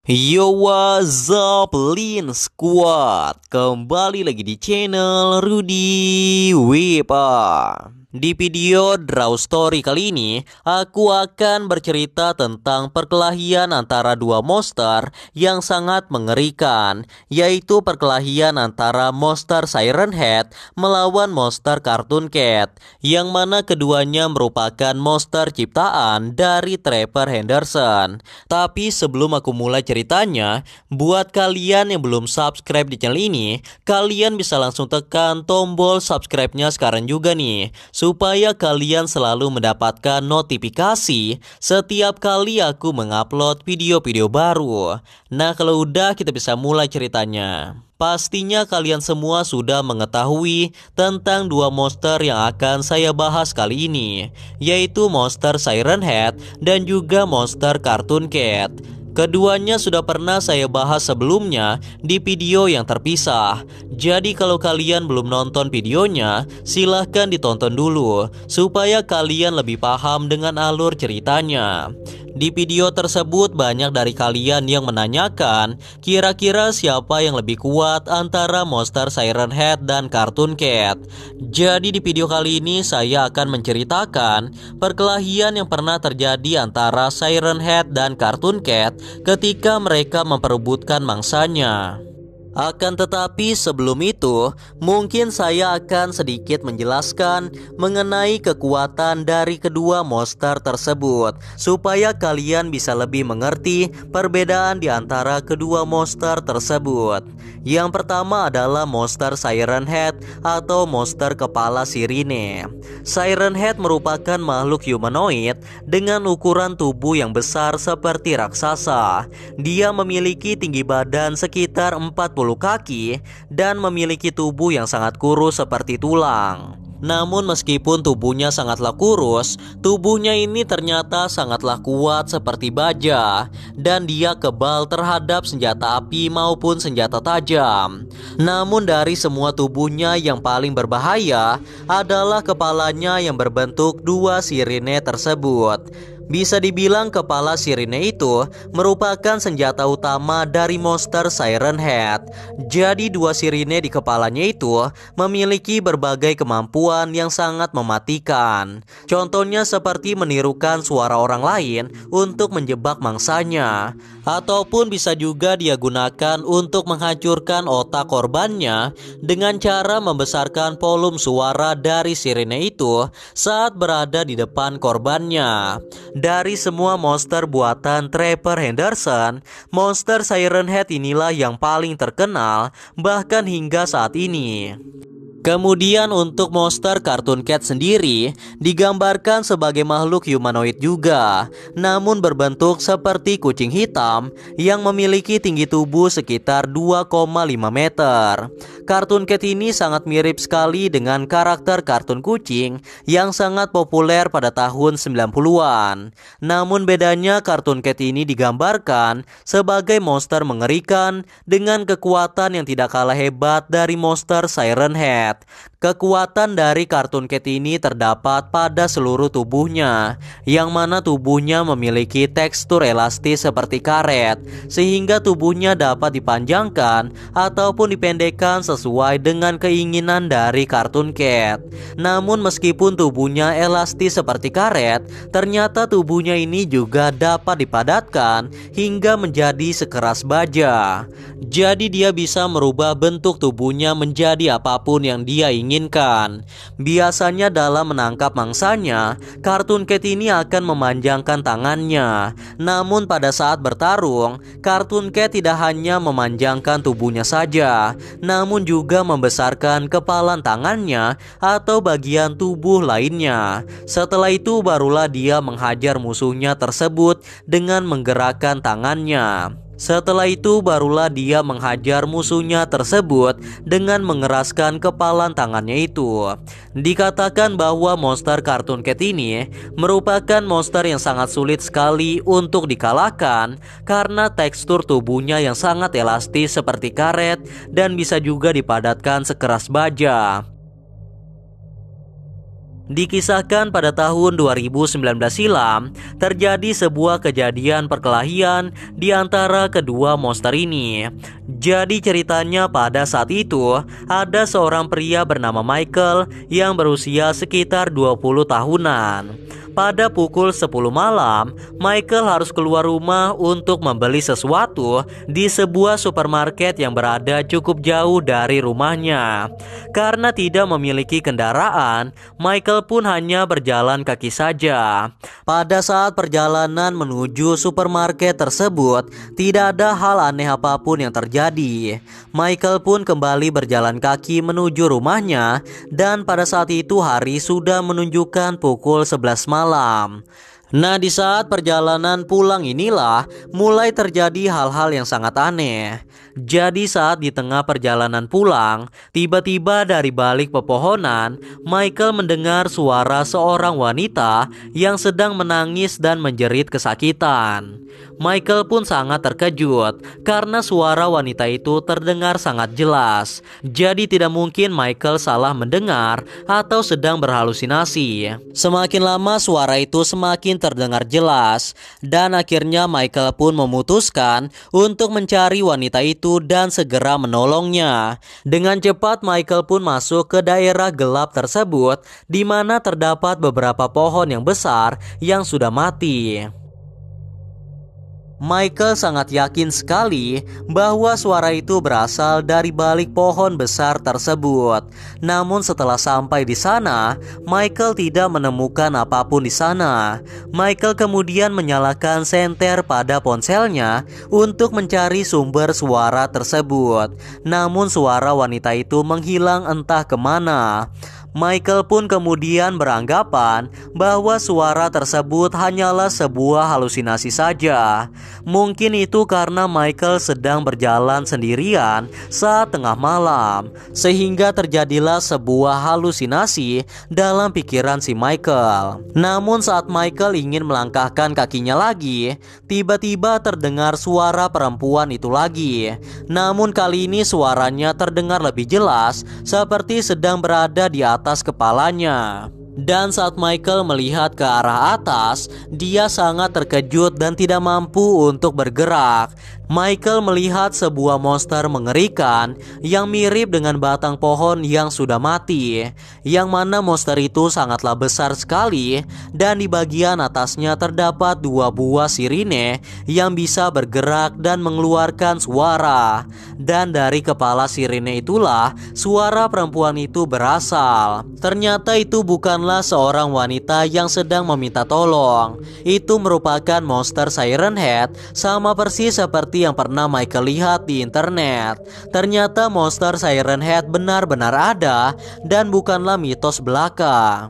Yo, what's up, Lin Squad? Kembali lagi di channel Rudy Wepa. Di video Draw Story kali ini, aku akan bercerita tentang perkelahian antara dua monster yang sangat mengerikan, yaitu perkelahian antara monster Siren Head melawan monster Cartoon Cat, yang mana keduanya merupakan monster ciptaan dari Trevor Henderson. Tapi sebelum aku mulai ceritanya, buat kalian yang belum subscribe di channel ini, kalian bisa langsung tekan tombol subscribe-nya sekarang juga nih, supaya kalian selalu mendapatkan notifikasi setiap kali aku mengupload video-video baru. Nah, kalau udah, kita bisa mulai ceritanya. Pastinya kalian semua sudah mengetahui tentang dua monster yang akan saya bahas kali ini, yaitu monster Siren Head dan juga monster Cartoon Cat. Keduanya sudah pernah saya bahas sebelumnya di video yang terpisah. Jadi kalau kalian belum nonton videonya, silahkan ditonton dulu supaya kalian lebih paham dengan alur ceritanya. Di video tersebut banyak dari kalian yang menanyakan kira-kira siapa yang lebih kuat antara monster Siren Head dan Cartoon Cat. Jadi di video kali ini saya akan menceritakan perkelahian yang pernah terjadi antara Siren Head dan Cartoon Cat ketika mereka memperebutkan mangsanya. Akan tetapi sebelum itu, mungkin saya akan sedikit menjelaskan mengenai kekuatan dari kedua monster tersebut, supaya kalian bisa lebih mengerti perbedaan di antara kedua monster tersebut. Yang pertama adalah monster Siren Head atau monster kepala sirine. Siren Head merupakan makhluk humanoid dengan ukuran tubuh yang besar seperti raksasa. Dia memiliki tinggi badan sekitar 40 kaki dan memiliki tubuh yang sangat kurus seperti tulang. Namun meskipun tubuhnya sangatlah kurus, tubuhnya ini ternyata sangatlah kuat seperti baja, dan dia kebal terhadap senjata api maupun senjata tajam. Namun dari semua tubuhnya yang paling berbahaya adalah kepalanya yang berbentuk dua sirine tersebut. Bisa dibilang kepala sirine itu merupakan senjata utama dari monster Siren Head. Jadi dua sirine di kepalanya itu memiliki berbagai kemampuan yang sangat mematikan. Contohnya seperti menirukan suara orang lain untuk menjebak mangsanya, ataupun bisa juga dia gunakan untuk menghancurkan otak korbannya dengan cara membesarkan volume suara dari sirine itu saat berada di depan korbannya. Dari semua monster buatan Trevor Henderson, monster Siren Head inilah yang paling terkenal bahkan hingga saat ini. Kemudian untuk monster Cartoon Cat sendiri digambarkan sebagai makhluk humanoid juga, namun berbentuk seperti kucing hitam yang memiliki tinggi tubuh sekitar 2,5 meter. Cartoon Cat ini sangat mirip sekali dengan karakter kartun kucing yang sangat populer pada tahun 90-an. Namun bedanya Cartoon Cat ini digambarkan sebagai monster mengerikan dengan kekuatan yang tidak kalah hebat dari monster Siren Head. Kekuatan dari Cartoon Cat ini terdapat pada seluruh tubuhnya, yang mana tubuhnya memiliki tekstur elastis seperti karet, sehingga tubuhnya dapat dipanjangkan ataupun dipendekkan sesuai dengan keinginan dari Cartoon Cat. Namun meskipun tubuhnya elastis seperti karet, ternyata tubuhnya ini juga dapat dipadatkan hingga menjadi sekeras baja. Jadi dia bisa merubah bentuk tubuhnya menjadi apapun yang dia inginkan. Biasanya dalam menangkap mangsanya, Cartoon Cat ini akan memanjangkan tangannya. Namun pada saat bertarung, Cartoon Cat tidak hanya memanjangkan tubuhnya saja, namun juga membesarkan kepalan tangannya atau bagian tubuh lainnya. Setelah itu barulah dia menghajar musuhnya tersebut dengan menggerakkan tangannya. Setelah itu barulah dia menghajar musuhnya tersebut dengan mengeraskan kepalan tangannya itu. Dikatakan bahwa monster Cartoon Cat ini merupakan monster yang sangat sulit sekali untuk dikalahkan karena tekstur tubuhnya yang sangat elastis seperti karet dan bisa juga dipadatkan sekeras baja. Dikisahkan pada tahun 2019 silam, terjadi sebuah kejadian perkelahian di antara kedua monster ini. Jadi ceritanya pada saat itu, ada seorang pria bernama Michael yang berusia sekitar 20 tahunan. Pada pukul 10 malam, Michael harus keluar rumah untuk membeli sesuatu di sebuah supermarket yang berada cukup jauh dari rumahnya. Karena tidak memiliki kendaraan, Michael pun hanya berjalan kaki saja. Pada saat perjalanan menuju supermarket tersebut, tidak ada hal aneh apapun yang terjadi. Michael pun kembali berjalan kaki menuju rumahnya, dan pada saat itu hari sudah menunjukkan pukul 11 malam. Nah, di saat perjalanan pulang inilah mulai terjadi hal-hal yang sangat aneh. Jadi saat di tengah perjalanan pulang, tiba-tiba dari balik pepohonan, Michael mendengar suara seorang wanita yang sedang menangis dan menjerit kesakitan. Michael pun sangat terkejut karena suara wanita itu terdengar sangat jelas. Jadi tidak mungkin Michael salah mendengar atau sedang berhalusinasi. Semakin lama suara itu semakin terdengar jelas, dan akhirnya Michael pun memutuskan untuk mencari wanita itu dan segera menolongnya. Dengan cepat Michael pun masuk ke daerah gelap tersebut, di mana terdapat beberapa pohon yang besar yang sudah mati. Michael sangat yakin sekali bahwa suara itu berasal dari balik pohon besar tersebut. Namun setelah sampai di sana, Michael tidak menemukan apapun di sana. Michael kemudian menyalakan senter pada ponselnya untuk mencari sumber suara tersebut. Namun suara wanita itu menghilang entah kemana. Michael pun kemudian beranggapan bahwa suara tersebut hanyalah sebuah halusinasi saja. Mungkin itu karena Michael sedang berjalan sendirian saat tengah malam, sehingga terjadilah sebuah halusinasi dalam pikiran si Michael. Namun saat Michael ingin melangkahkan kakinya lagi, tiba-tiba terdengar suara perempuan itu lagi. Namun kali ini suaranya terdengar lebih jelas, seperti sedang berada di atas kepalanya. Dan saat Michael melihat ke arah atas, dia sangat terkejut dan tidak mampu untuk bergerak. Michael melihat sebuah monster mengerikan yang mirip dengan batang pohon yang sudah mati, yang mana monster itu sangatlah besar sekali, dan di bagian atasnya terdapat dua buah sirine yang bisa bergerak dan mengeluarkan suara. Dan dari kepala sirine itulah suara perempuan itu berasal. Ternyata itu bukanlah seorang wanita yang sedang meminta tolong. Itu merupakan monster Siren Head, sama persis seperti yang pernah Michael lihat di internet. Ternyata monster Siren Head benar-benar ada dan bukanlah mitos belaka.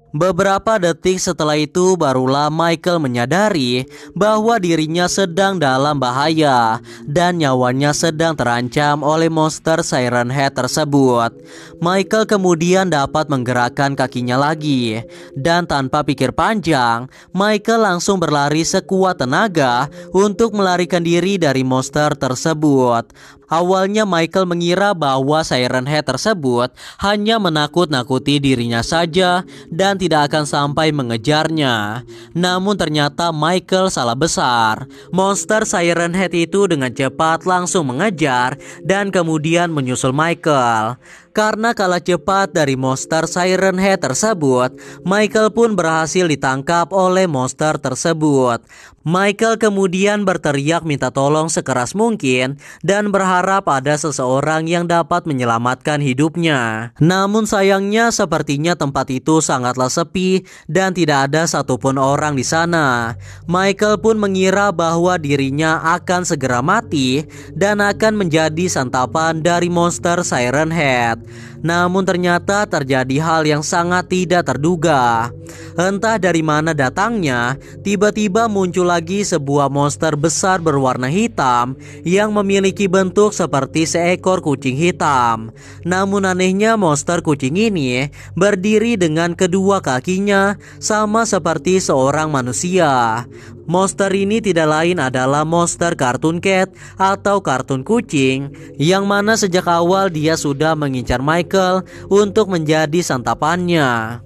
Beberapa detik setelah itu barulah Michael menyadari bahwa dirinya sedang dalam bahaya dan nyawanya sedang terancam oleh monster Siren Head tersebut. Michael kemudian dapat menggerakkan kakinya lagi, dan tanpa pikir panjang, Michael langsung berlari sekuat tenaga untuk melarikan diri dari monster tersebut. Awalnya Michael mengira bahwa Siren Head tersebut hanya menakut-nakuti dirinya saja dan tidak akan sampai mengejarnya. Namun ternyata Michael salah besar. Monster Siren Head itu dengan cepat langsung mengejar dan kemudian menyusul Michael. Karena kalah cepat dari monster Siren Head tersebut, Michael pun berhasil ditangkap oleh monster tersebut. Michael kemudian berteriak minta tolong sekeras mungkin dan berharap ada seseorang yang dapat menyelamatkan hidupnya. Namun sayangnya sepertinya tempat itu sangatlah sepi dan tidak ada satupun orang di sana. Michael pun mengira bahwa dirinya akan segera mati dan akan menjadi santapan dari monster Siren Head. Namun ternyata terjadi hal yang sangat tidak terduga. Entah dari mana datangnya, tiba-tiba muncul lagi sebuah monster besar berwarna hitam yang memiliki bentuk seperti seekor kucing hitam. Namun anehnya monster kucing ini berdiri dengan kedua kakinya sama seperti seorang manusia. Monster ini tidak lain adalah monster Cartoon Cat atau kartun kucing, yang mana sejak awal dia sudah mengincar Michael untuk menjadi santapannya.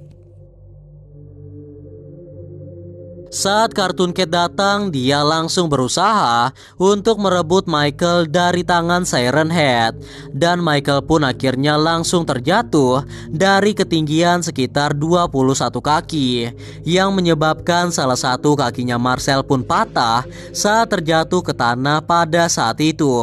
Saat Cartoon Cat datang, dia langsung berusaha untuk merebut Michael dari tangan Siren Head. Dan Michael pun akhirnya langsung terjatuh dari ketinggian sekitar 21 kaki, yang menyebabkan salah satu kakinya Marcel pun patah saat terjatuh ke tanah pada saat itu.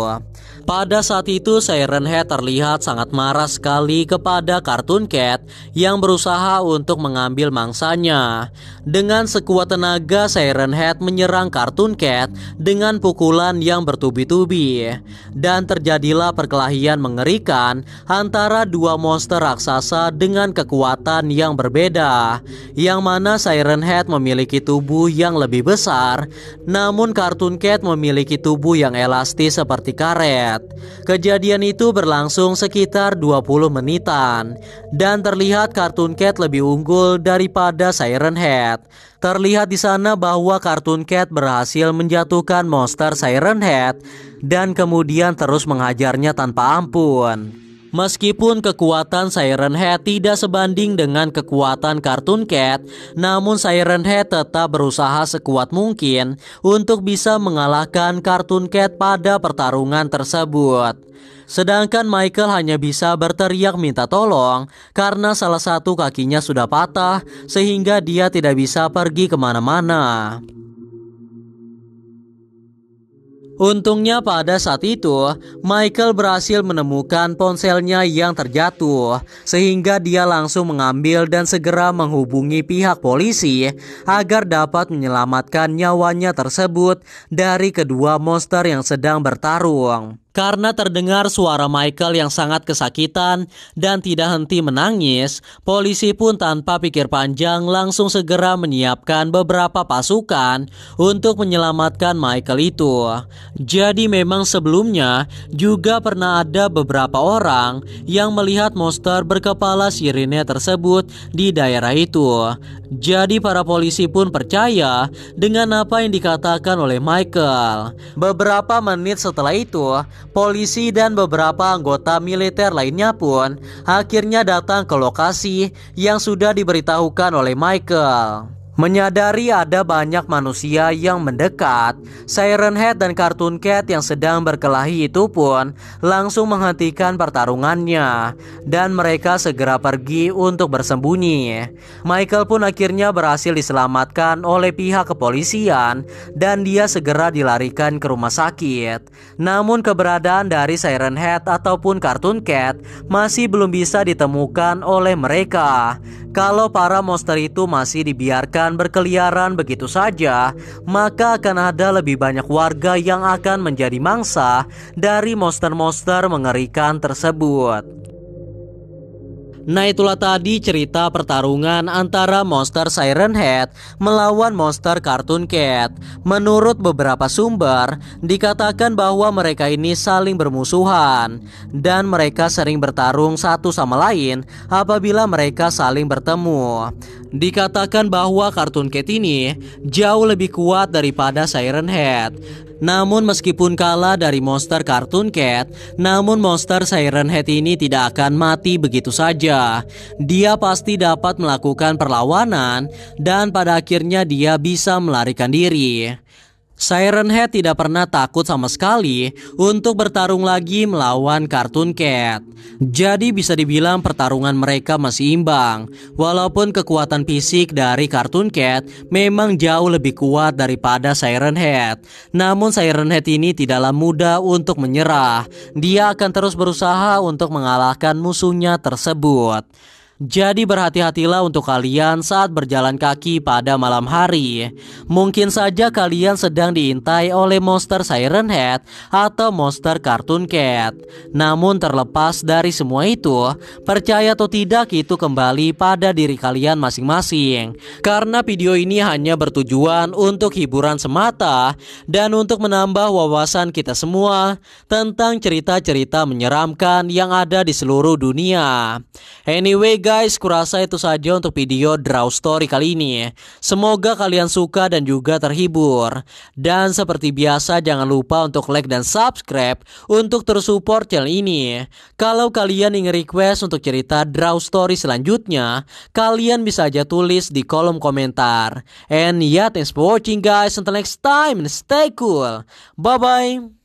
Pada saat itu Siren Head terlihat sangat marah sekali kepada Cartoon Cat yang berusaha untuk mengambil mangsanya. Dengan sekuat tenaga Siren Head menyerang Cartoon Cat dengan pukulan yang bertubi-tubi. Dan terjadilah perkelahian mengerikan antara dua monster raksasa dengan kekuatan yang berbeda. Yang mana Siren Head memiliki tubuh yang lebih besar, namun Cartoon Cat memiliki tubuh yang elastis seperti karet. Kejadian itu berlangsung sekitar 20 menitan dan terlihat Cartoon Cat lebih unggul daripada Siren Head. Terlihat di sana bahwa Cartoon Cat berhasil menjatuhkan monster Siren Head dan kemudian terus menghajarnya tanpa ampun. Meskipun kekuatan Siren Head tidak sebanding dengan kekuatan Cartoon Cat, namun Siren Head tetap berusaha sekuat mungkin untuk bisa mengalahkan Cartoon Cat pada pertarungan tersebut. Sedangkan Michael hanya bisa berteriak minta tolong karena salah satu kakinya sudah patah sehingga dia tidak bisa pergi kemana-mana. Untungnya pada saat itu, Michael berhasil menemukan ponselnya yang terjatuh, sehingga dia langsung mengambil dan segera menghubungi pihak polisi agar dapat menyelamatkan nyawanya tersebut dari kedua monster yang sedang bertarung. Karena terdengar suara Michael yang sangat kesakitan dan tidak henti menangis, polisi pun tanpa pikir panjang langsung segera menyiapkan beberapa pasukan untuk menyelamatkan Michael itu. Jadi memang sebelumnya juga pernah ada beberapa orang yang melihat monster berkepala sirine tersebut di daerah itu. Jadi para polisi pun percaya dengan apa yang dikatakan oleh Michael. Beberapa menit setelah itu, polisi dan beberapa anggota militer lainnya pun akhirnya datang ke lokasi yang sudah diberitahukan oleh Michael. Menyadari ada banyak manusia yang mendekat, Siren Head dan Cartoon Cat yang sedang berkelahi itu pun langsung menghentikan pertarungannya dan mereka segera pergi untuk bersembunyi. Michael pun akhirnya berhasil diselamatkan oleh pihak kepolisian dan dia segera dilarikan ke rumah sakit. Namun keberadaan dari Siren Head ataupun Cartoon Cat masih belum bisa ditemukan oleh mereka. Kalau para monster itu masih dibiarkan berkeliaran begitu saja, maka akan ada lebih banyak warga yang akan menjadi mangsa dari monster-monster mengerikan tersebut. Nah, itulah tadi cerita pertarungan antara monster Siren Head melawan monster Cartoon Cat. Menurut beberapa sumber, dikatakan bahwa mereka ini saling bermusuhan dan mereka sering bertarung satu sama lain apabila mereka saling bertemu. Dikatakan bahwa Cartoon Cat ini jauh lebih kuat daripada Siren Head. Namun meskipun kalah dari monster Cartoon Cat, namun monster Siren Head ini tidak akan mati begitu saja. Dia pasti dapat melakukan perlawanan dan pada akhirnya dia bisa melarikan diri. Siren Head tidak pernah takut sama sekali untuk bertarung lagi melawan Cartoon Cat. Jadi bisa dibilang pertarungan mereka masih imbang. Walaupun kekuatan fisik dari Cartoon Cat memang jauh lebih kuat daripada Siren Head, namun Siren Head ini tidaklah mudah untuk menyerah. Dia akan terus berusaha untuk mengalahkan musuhnya tersebut. Jadi berhati-hatilah untuk kalian saat berjalan kaki pada malam hari. Mungkin saja kalian sedang diintai oleh monster Siren Head atau monster Cartoon Cat. Namun terlepas dari semua itu, percaya atau tidak itu kembali pada diri kalian masing-masing. Karena video ini hanya bertujuan untuk hiburan semata dan untuk menambah wawasan kita semua tentang cerita-cerita menyeramkan yang ada di seluruh dunia. Anyway guys, kurasa itu saja untuk video Draw Story kali ini. Semoga kalian suka dan juga terhibur. Dan seperti biasa jangan lupa untuk like dan subscribe untuk terus support channel ini. Kalau kalian ingin request untuk cerita Draw Story selanjutnya, kalian bisa aja tulis di kolom komentar. And yeah, thanks for watching guys. Until next time, stay cool. Bye bye.